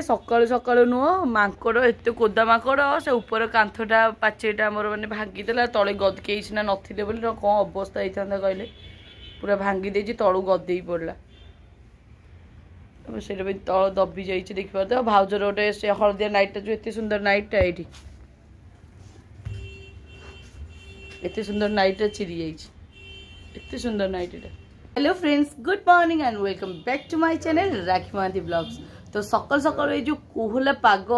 सकाळु सकाळु नुह माकड़ एत कोदा माकड़ से ऊपर कांथटा पाचेरीटा आमर मैंने भांगीदेला तले गदकेई सिना नथिले बोली कौन अवस्था होता कहले पूरा भांगी देछि तलू गदे पड़ला से तल दबी जाइए देखिए तो भाउजर गोटे से हलदिया नाइटा जो एत सुंदर नाइटा ये एत सुंदर नाइटा चिरी जाइए सुंदर नाइटा। Hello friends, good morning and welcome back to my channel Rakhi Mohanty blogs. तो सकाल सकाल ये जो कोहला पाग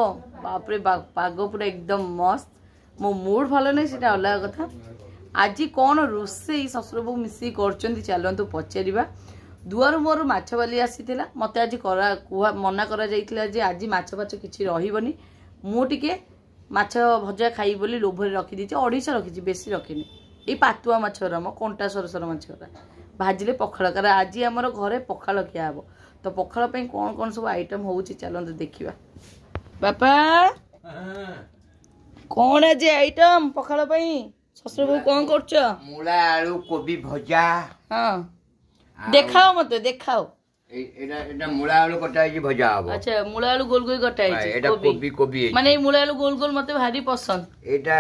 बापरे पाग पूरा एकदम मस्त। मो मूड भल नहीं से अलग कथा। आज कौन रोसे शशुर बो मिसी कर चलतु पचार दुआर मोर माछ बाली आसी मत आज मना करा आज माछ फाछ किसी रही मुझे माछ भजा खाई बोली लोभर रखी 250 रखी बेसी रखी ये पातुआ माछ मो कंटा सरसर माछ भाजिले पखाड़ कारण आज आमर घरे पखाड़ खिया हम। तो पखाड़ कौन कौन सब आइटम हो चलते देखा बापा कौन आज आइटम पखाड़ शशुर बहू कौन कर मूला आलू कोबी भजा। हाँ देखाओ मत देखाओ एटा मूला आलू कटा भजा हम। अच्छा मूला आलू गोल गोल कटा कोबी कोबी माने मूला आलू गोल गोल मते भारी पसंद। एटा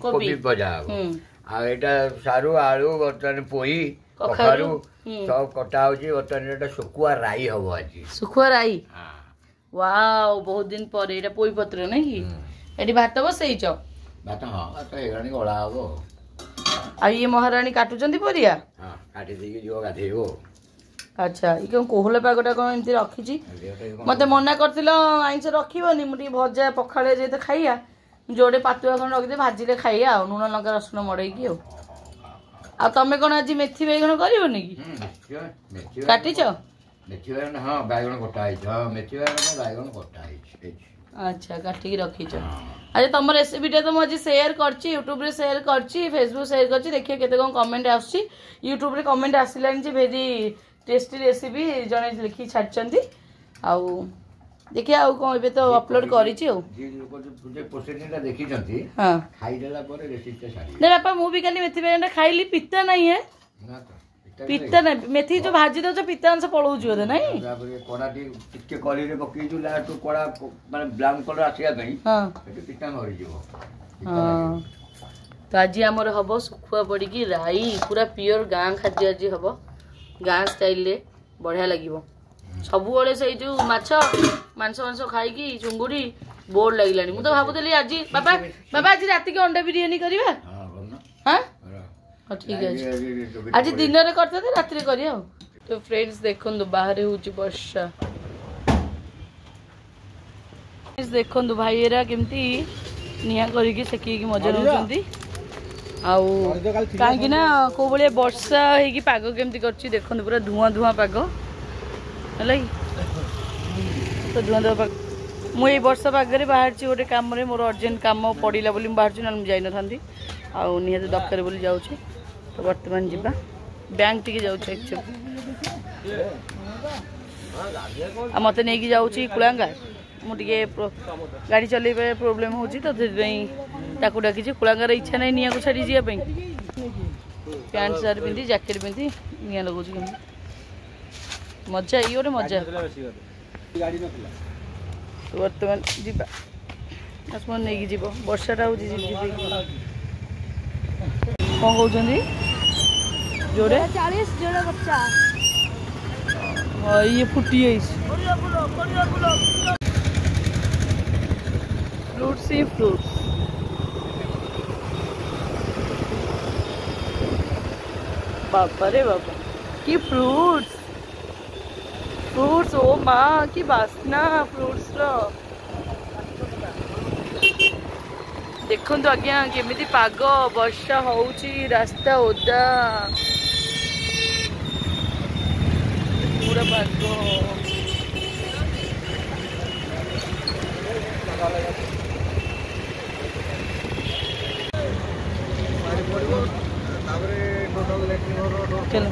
कोबी भजा हम आ एटा सारू आलू बर्तन पोई कखारू सब कटा होची बर्तन एटा सुकुआ राई हबो आज। सुकुआ राई वाओ बहुत दिन पर एटा पोई पत्र नै कि एटी भात बसैछ भात। हां भात एगानी गळा हबो आ ये महारानी काटुचंदी परिया। हां काटी देकी जो गाधेबो। अच्छा ये कौन कोहला पागटा कौन एमती रखी मत मना कर आईस रखी मुझे भजा पखाड़े जे खाइया जोड़े पातुआ खंड रखिदे भाजिले खाइया लुण लंका रसुण मड़ेकी तमें कौन आज मेथी बैगण करनी कि काटिच मेथी बैगण। हाँ बैगण कटा मेथी बैगण कटा। अच्छा काटिकी रखीच। अच्छा तुम रेसिपीटा तो मुझे शेयर करची यूट्यूब रे शेयर करची फेसबुक शेयर करची देखिए केते कौन कमेंट आसी यूट्यूब रे कमेंट आसिलानी जे भेरी टेस्टी रेसिपी जने लिखी छाड़चंती आउ देखिए आउ कौन एबे तो अपलोड करिछि औ जे लोग पोसेनीटा देखिचंती। हां खाई देला पर रेसिपीटा सारी ने बापा मु भी काली मेथी बेगन खाइली पित्ता नहीं है ना तो पित्ता नहीं मेथी जो भाजी दो पित्ता अंश पळौछु बोले नहीं तापर कोडा टिके कली रे पकई जो लास्ट कोडा माने ब्राउन कलर आसिया नहीं। हां एटी पित्ता मरि जीवो। हां तो आज हमर हबो सुखुआ पड़ी की राई पूरा प्योर गां खाद्य आज हबो गां स्टाइल रे बढ़िया लागिवो। सबु बेले से जो माछ मांस मांस खाई की चुंगुड़ी बोर लागिलानी मु तो भाबुतली आज बाबा बाबा आज रात के अंडा बिरयानी करबा। हां हां ठीक है आज दिन रे करते थे रात रे करिया। तो फ्रेंड्स देखंदु बाहर होची वर्षा फ्रेंड्स देखंदु भाई एरा केमती निया करी की सेकी की मजा नउचंती आउ काहे ना को बळे वर्षा हे की पागो केमती करची देखंदु पूरा धुआं धुआं पागो है तो धुआं धुआं पाग मुझे वर्षा पागे बाहर गोटे कम मोर अर्जेंट कम पड़ा बोली बाहर ना मुझे जाई न आउ निहत दरकार बोली जाऊँ। तो बर्तमान जीवा बैंक टी जाऊँ मत नहीं जाऊँगी कुलांगा मुझे गाड़ी चल प्रोब्लेम हो तो डाकी कुलांगार इच्छा नहीं निया को छाड़ी जावाई पैंट सार्ट पिंधि जैकेट पिंधि निया लगे मजा ये गोटे मजा। बर्तमान जीवा आसमान नहीं जीव वर्षाटा हो कौन कहते जोड़े 40 जोड़े 50 ये फुटी फ्रूट्स ही फ्रूट्स बाबा रे बाबा की फ्रूट्स फ्रूट्स ओ माँ की बासना फ्रूट्स देखो तो आज्ञा केमिति पाग वर्षा होउची रास्ता ओदा पूरा पाग चलो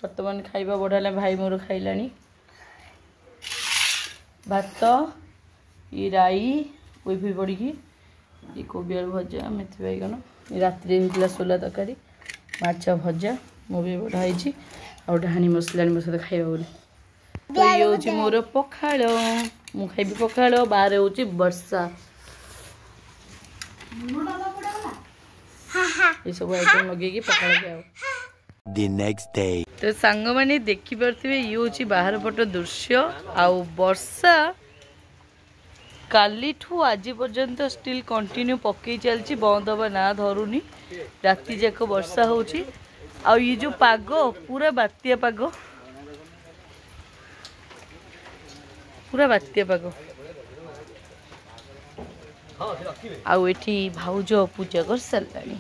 बर्तमान खाइबा बढ़ा भाई मोर खाइलानी भात ये राई कोई पड़ी ये कोबी आलू भजा मेथी बैगन रात होता सोला तरकारी माछ भजा मो भी बढ़ाई आउ हानी मसला मो सहित खाइबा बोली तो ये हूँ मोर पखाड़ मु खाइबी पखाड़ बाहर हूँ वर्षा ये सब आइटम लगे पखाड़ खाओ The next day. तो सांग मैंने देखी पारे ये हूँ बाहर पट दृश्य आउ वर्षा काली ठू आज पर्यंत स्टिल कंटिन्यू पकई चलची बंद हवा ना धरुनी राति जाक वर्षा होची आउ ये जो पाग पूरा बात्या पाग पूरा बात्या पाग आउ एठी भाउज पूजा कर सारानी।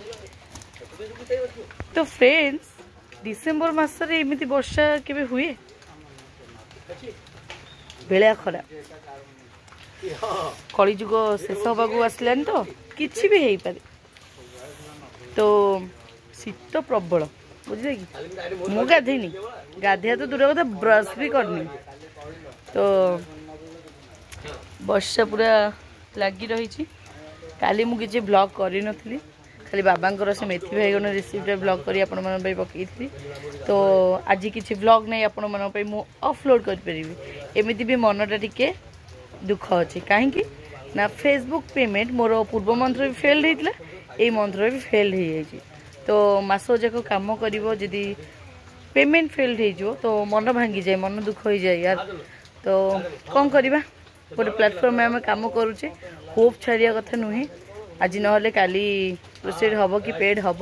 तो फ्रेंड्स डिसेम्बर मासरे एमती वर्षा केबे हुए बेला खरा कलिजुग शेष हवा आसलानी तो किसी भी हो पारे तो शीत प्रबल बुझे कि मु गाधेनी गाधिया तो दूर कथा ब्रश भी करनी तो वर्षा पूरा लगी रही काली मु किसी ब्लॉग करी नथली खाली बाबांकर से मेथी बैगन रेसिपीटा ब्लॉग करी आपण मन पे पकई तो आज किसी ब्लॉग नहीं आपण मन पे मु अपलोड कर परिबी एमिति भी मनटा टिके दुख अच्छे कहीं ना फेसबुक पेमेंट मोर पूर्व मंत्र भी फेल्ड होता ये मंत्र भी फेल्ड हो जाए तो मास जाक कम कर जदि पेमेंट फेल्ड हो तो मन भांगी जाए मन दुख हो जाए यार तो कौन करवा गोटे प्लेटफॉर्म में आम कम करुचे होप छाड़िया कथा नुहे आज ना काली प्रोसीड हम कि पेड हम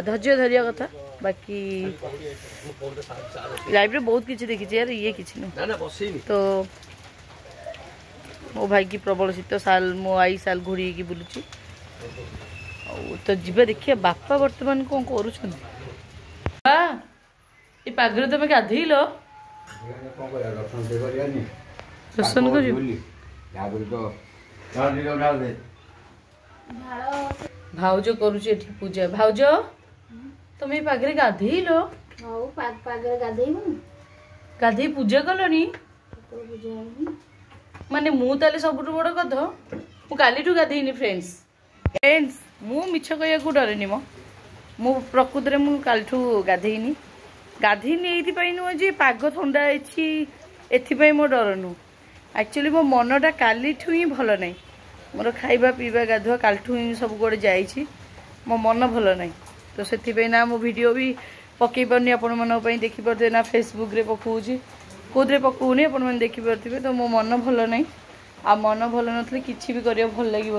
धैर्य धरिया कथा बाकी लाइफ में बहुत किसी देखी यार ये किसी नुह तो मो भाई की प्रबल शीत साल मो आई साल घोड़ी की बुलूची तो जीवा देखिए बापा वर्तमान कौन करुँच पागरे तुम गाधेल दर्शन भाउज करुचे पूजा भाउज तुम पागरे गाधेल गाधे पूजा कलनी माने मु ताले सबुठ बड़ कथ मु कालीठू गाधेनी फ्रेंड्स मु मिछ कहिया को डरेनी मु प्रकृत मु कालीठू गाधेनी गाधेनी एथि नुह जे पाग ठंडा एथि मो डर नु एक्चुअली मो मनटा कालीठू ही भल नहीं मोर खाइबा पीवा गाधुआ कालीठू ही सब गोटे जाइए मो मन भल नहीं तो से ना मो वीडियो भी पकई पारनी आपण मन देखिपे ना फेसबुक रे पकाऊँगी कौन पकाऊनी आप देखिपे तो मो मन भल नहीं आ मन भल ना कि भी कर भल लगे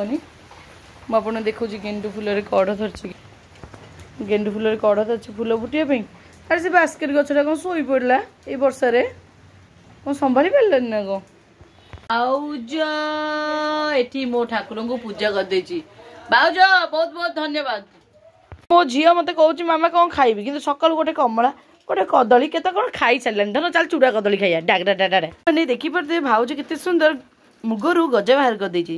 मुझे देखा गेंडु फूल कड़ धरची गेंडु फूल कड़ धरची फूल फुटापी अरे से बास्केट गछटा कौन शोई पड़ा ये वर्षार कौन संभाली पारानी ना कौन भाउज एठी मो ठाकुर को पूजा कर देची भाउज बहुत बहुत धन्यवाद मो झी मत कहूँ मामा कौन खाइबी कि सकाल गोटे कमला गोटे कदली केत कौन खाई सारे धन चल चूड़ा कदली खाइया डागरा डाडा नहीं देखिपे भाउज केते सुंदर मुगरू गजा बाहर कर देची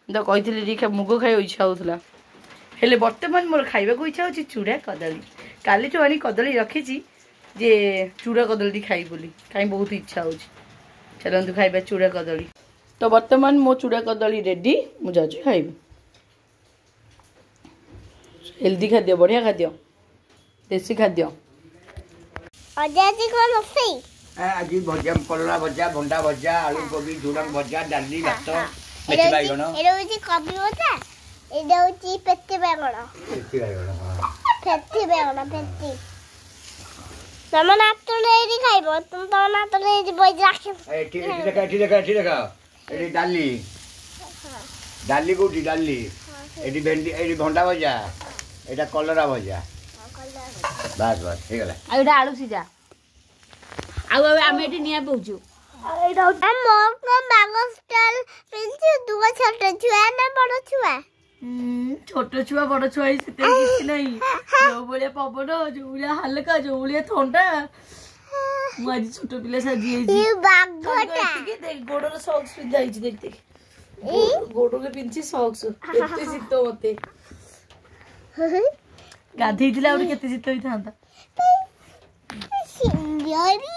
तो कही मुग खाई इच्छा होता हेले बर्तमान मोर खाइबा इच्छा हो चूड़ा कदली काली आनी कदली रखी जे चूड़ा कदली खाई बोली कहीं बहुत इच्छा हो चलतु खाइबा चूड़ा कदली तो बर्तमान मो चूड़ा कदली रेडी मुझे खाइबी हेल्दी खाद्य बढ़िया खाद्य देसी खाद्य आज भजा कलरा भजा भंडा भजा आलू कोबी झुडंग भजा डाली भात मेथी बैगन कबी भजा एटा होची पेटी बैगन पेटी तम ना तो नहीं खाइबो तुम तो ना तो नहीं बज राखी एठी देखा एठी डाली डाली कोठी डाली एठी भेंडी एठी भंडा भजा एटा कलरा भजा बस बस हे गला आ एटा आलू सिजा आ आमे एठी निया पहुचू एटा हम को मांगो स्टाइल पिंची दुगो छोटे छुआ ना बड़ छुआ छोट छुआ बड़ छुआ किसी नहीं जो भाया पवन जो भाया हल्का जो भाया थंडा मुझे छोट पिला साजी गोड़ सक्स पिंधा देख देख गोड़ के पिंची सक्स केते शीत मते गाधे केते शीत होता सुंदरी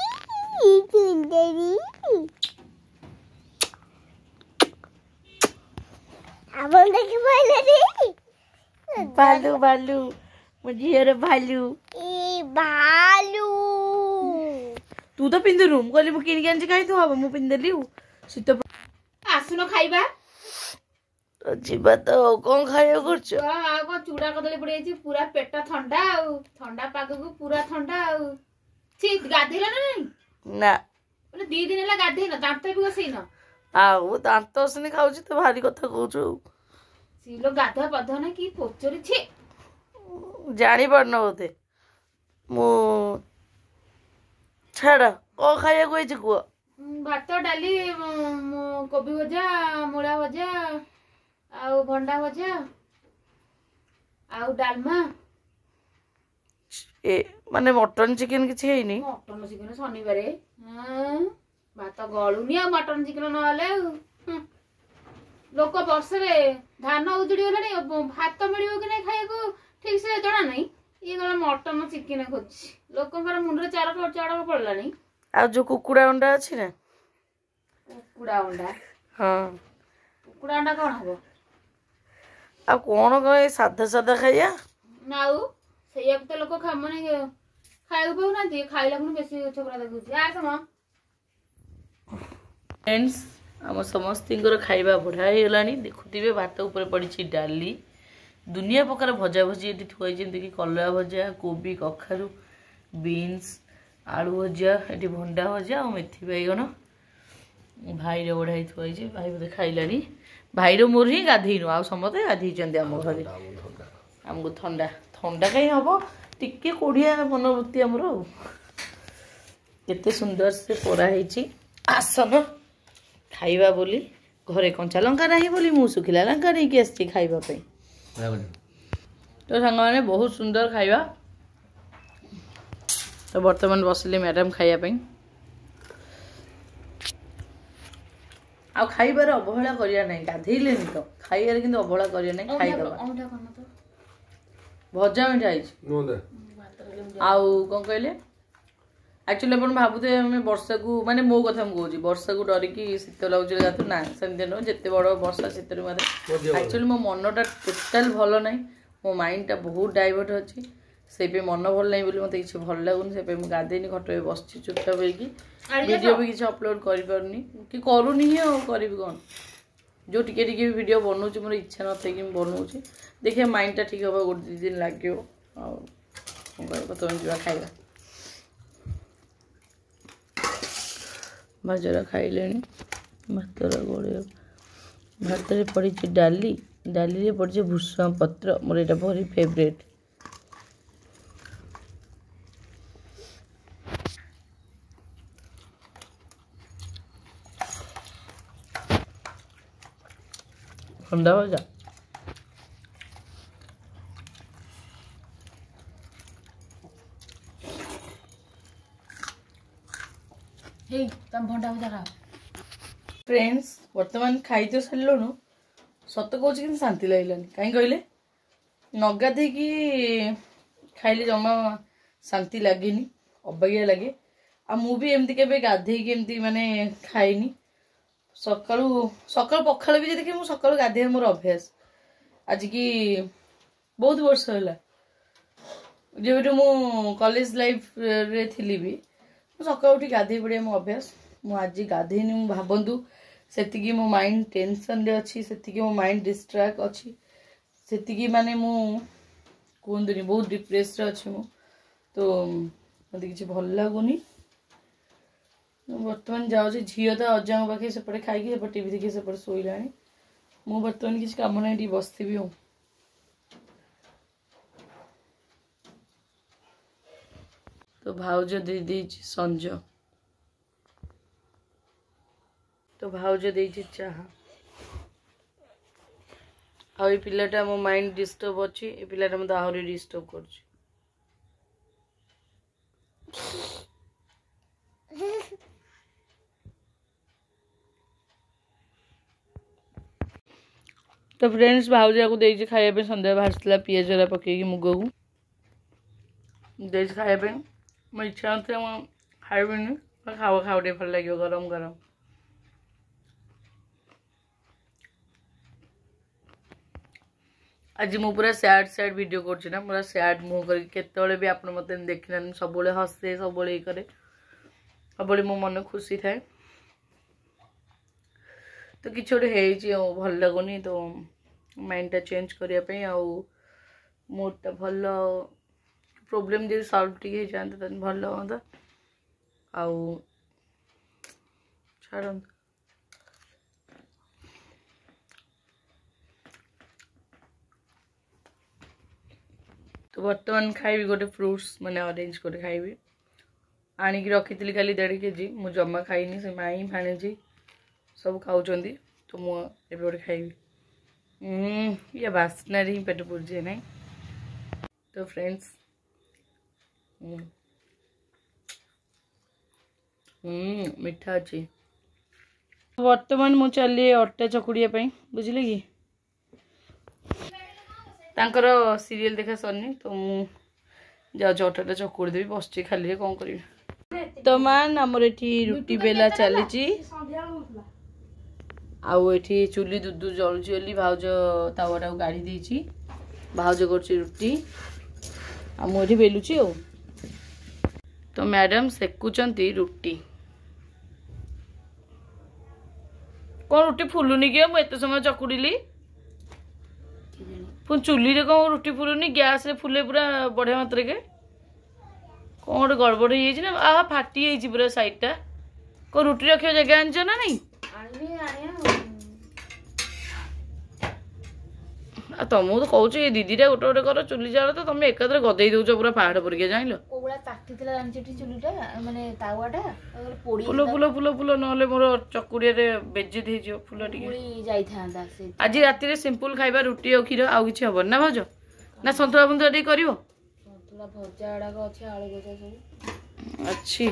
अपन देखि भालू भालू मुझे भालू ए भालू तू तो पिंधुनु मु कहली मु किन के खाई तू हबो मु पिंधली शीत आसुन खाइबा जीवा तो कौन खाया करछ आ चूड़ा कदली पड़ी पूरा पेट ठंडा ठंडा पाग को पूरा ठंडा छि गाधेला ना नहीं ना बोले 2 दिन ହେଲା ଗାଧେଇନ ଦାନ୍ତ ବି ଘଷେଇନ ଆଉ ଦାନ୍ତ ଅସନି ଖାଉଛି ତ ଭାରି କଥା କହୁଛୁ ସିଲୋ ଗାଧୁଆ ପାଧୁଆ ନା କି ପୋଚରି ଛି ଜାଣି ପାରୁନ ବୋଧେ ମୁଁ ଛାଡ କଣ ଖାଇବାକୁ ହେଇଛି କୁହ ଭାତ ଡାଲି କୋବି ଭଜା ମୂଳା ଭଜା ଆଉ ଭଣ୍ଡା ଭଜା ଆଉ ଡାଲମା ଏ ମାନେ ମଟନ ଚିକେନ କିଛି ହେଇନି ମଟନ ଚିକେନ ଶନିବାରେ ଭାତ ଗଳୁନି ଆଉ ମଟନ ଚିକେନ ନହେଲେ ଲୋକ ବର୍ଷରେ ଧାନ ଉଜୁଡି ଗଲାଣି ଭାତ ମିଳିବ କି ନାଇଁ ଖାଇବାକୁ ଠିକ ସେ ଜଣା ନାହିଁ ଇଏ ଗଲା ମଟନ ଚିକେନ ଖୋଜୁଛି ଲୋକଙ୍କର ମୁଣ୍ଡରେ ଚଡ଼କ ପଡିଲାଣି ଆଉ ଯୋଉ କୁକୁଡା ଅଣ୍ଡା ଅଛି ନା କୁକୁଡା ଅଣ୍ଡା ହଁ କୁକୁଡା ଅଣ୍ଡା କଣ ହବ ଆଉ କଣ କହ ସାଧା ସାଧା ଖାଇବା ନା ଆଉ ସେଇଆକୁ ତ ଲୋକ ମାନେ ଖାଇବାକୁ ପାଉନାହାନ୍ତି ଖାଇଲା ପୁଣି ବେଶୀ ଛୋକରା ଦେଖୁଛି ଆସମ फ्रेंड्स आम समस्तर खाଇବା बढ़िया ହେଇଗଲାଣି देखुथिबे भात ऊपर पड़ी डाली दुनिया प्रकार भजा भजी ये थुआई जमी कि कलरा भजा कोबी कखारू बीन्स आलू भजा ये भंडा भजा और मेथी बैगन भाईर बढ़िया थुआई भाई बोधे खाइलानी भाईर मोर ही गाधेनु आ समस्ते गाधे आम घरे आमको ठंडा ठंडा कहीं हम टिके कोड़िया मनोवृत्ति आमर केते सुंदर से पोराई आसन खाइबा बोली घरे कंचा लंका नहीं बोली मु सुखिला लंका नहीं कि आसी खाइबा पे तो सांग मैंने बहुत सुंदर खाइबा तो बर्तमान बसले मैडम खाइबा पे आ खाइबार अवहेला करिया नहीं गाधेइले नहीं तो खाइबार किंतु अवहेला करिया नहीं खाइदबा भजा मिठा आइछ आउ कोन कहले एक्चुअली अपन भावुते आम वर्षा को माने मो कथा मुझे वर्षा को डरिकी शीत लगुच गातु ना सेमती नुह जिते बड़ वर्षा शीत मत एक्चुअली मो मनटा टोटाल भल ना मो माइंडटा बहुत डाइवर्ट अच्छी से मन भल ना बोली मत किसी भल लगुनि से गाधेनी खट बस चुपचाप होगी वीडियो भी किसी अपलोड करूनी कि करूनी ही करी कौन जो टिके टिके वीडियो बनाऊँ मोर इच्छा न थी कि बनाऊँ देखिए माइंडटा ठीक हम गोटे 2 दिन लगे तुम जा खाइबा भाजरा खाइले भातर गोड़े भात पड़ी डाली डाली पड़ी भूषण पत्र मोर यहाँ भारी फेवरेट अंडा भजा तम भंडा भजा खा फ्रेंड्स वर्तमान खाई तो सारे सत कौच कि शांति लगलानी कहीं कहले नगाधे कि खाइले जमा शांति लगे अबागिया लगे आ मुझे एमती के गाधे एमती माने खाइनी सकालू सकाल पखाल भी देखिए मुझे सकाल गाधे मोर अभ्यास आज की बहुत वर्ष है जब मु कॉलेज लाइफ रे थी भी सकाल उठी गाधे पड़े मो अभ्यास मुझे गाधेनी भावतु से मो माइंड टेंशन रे अच्छी से मो माइंड डिस्ट्रैक्ट अच्छी से माने मु कहतुनी बहुत डिप्रेस अच्छी मु तो मत कि भल लगुनि बर्तमान जाऊँ झील तो अजा पाखे सेपटे खाई टीवी देखिए सेपटे शोला मु बर्तमान किसी कम ना बसती हूँ तो भाउज दे संज तो भाउज दे चाहा आ पिलाटा मो माइंड डिस्टर्ब अच्छी ए पिलाटा मत आहरी डिस्टर्ब कर तो फ्रेंड्स भाउजा को देजी खाया सन्ध्या भाजला पियाज पकईकि मुग को देजी खाया ମୋ ଇଚ୍ଛା ନଥିଲା ମୁଁ ଖାଇବିନି ଖାଅ ଖାଅ ଟିକେ ଭଲ ଲାଗିବ ଗରମ ଗରମ। आज मु पूरा सैड सैड वीडियो करछि ना पूरा सैड मुह कर केतबेले भी आपण मते देखिना सब बळे हसे सब बळे करे सब बळे मो मन खुशी थाए तो किछ ओटे हे छी भल लागोनी तो माइंड टा चेंज करिया पे आ मूड टा भल प्रॉब्लम जे सॉल्व टी जाते तन भल होता आ छाड़ तो बर्तमान खाइबी गोटे फ्रूट्स माने ऑरेंज गोटे खाइबी आनिक रखी खाली 1.5 केजी मु जमा खाइनी से माई भाणे जी सब खाऊँ तो मुझे गोटे खाइबी ये बास्ना ही पेट पुरजे ना तो फ्रेंड्स मीठा अच्छी बर्तमान मु चली अटा चकुड़िया बुझिले कि तांकर सीरियल देखा सरनी तो मुझे अटाटा चकुड़ी देवी बस खाली कौन करी तो मान आमर एठी रुटी बेला चली आठी चुली दूध जलुची बोली भाउज तावाटा गाड़ी देची भाउज कर रुटी आठी बेलुची आ तो मैडम सेकुचंती रुटी कौन रुटी फुलुनी कि मुझे समय चकुड़ी पुणी चुली रे कौन रुटी फुलुनी गैस रे फुले पूरा बढ़िया मात्रा के कौन गोटे गड़बड़ हो ना आहा फाटी पूरा साइडटा कौन रुटी रखियो जगह आनछ ना नहीं तुमको तो कहूँ ये दीदीटा गोटे गोटे कर चुली जाल तो तुम एकाद्रे गदे दौच पूरा पहाड़ परिका जान फुल फुल फुल फुल ना मोर चकुड़िया बेजित हो फुल आज राति सिंपल खाइबा रुटी और क्षीर आउ कि हम ना भाज ना सतुला फंतुला टे कर अच्छी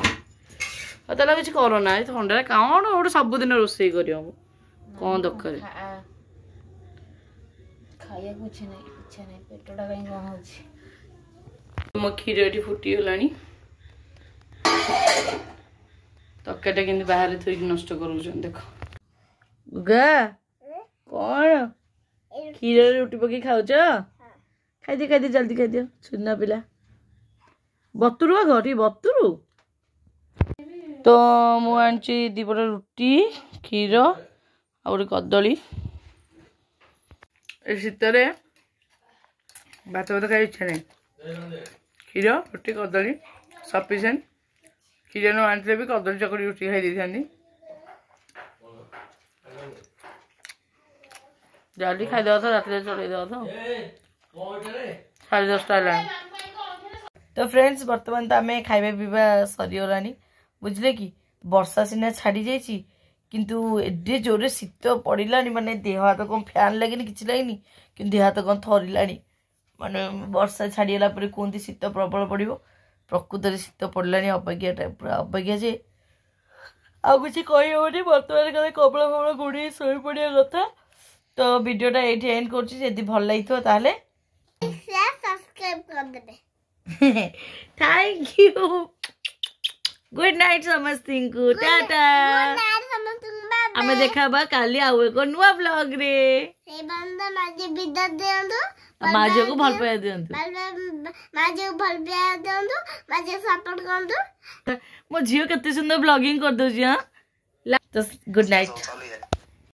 ताला किसी करना थंडा कौन गोटे सबुदिन रोषे कर कौन दरकार खाया कुछ नहीं इच्छा नहीं पेटटा कहीं कौन हो मो क्षीर ये फुटी गलानी तकाटा के बाहर थोक नष्ट कर देख गा कौन क्षीर रुटी पकई खाऊच खाई जल्दी खाई सुना पिला बतुरु घर बतुरु तो मुझे दीपट रुटी क्षीर आ गोटे कदली शीतरे भात भात खाई इच्छा नहीं क्षीर रुटी कदली सफिसीयंट क्षीर न आनी भी कदली चकड़ी रुटी खाई दी था जल्दी खाईदेव तो रात चलईदेव तो 10:30 तो फ्रेंड्स बर्तमान तो आम खाଇବା पीवा सरीगला बुझले कि वर्षा सीना छाड़ी जाइए किंतु एडे जोरे शीत पड़ा माने देह हाथ कौन फैन लगे कि लगे कि देह हाथ कौन थरला माने वर्षा छाड़ीगला कहते शीत प्रबल पड़ो प्रकृत शीत पड़ा अबाज्ञा पूरा अबाज्ञा जे आउ कि कहीहनी बर्तमान कल कपड़ा फपड़ा गुड़ी शोई पड़ा कथा तो वीडियोटा ये एंड कर भल लगे थैंक यू गुड नाइट समस्त को टाटा आमे देखा काली आउ एक नुआ ब्लॉग रे माजे को भल पाया दियंतु माजे को भल पाया दियंतु माजे सपोर्ट करंतु मो झियो केते सुंदर ब्लॉगिंग कर दो जी हां तो गुड नाइट।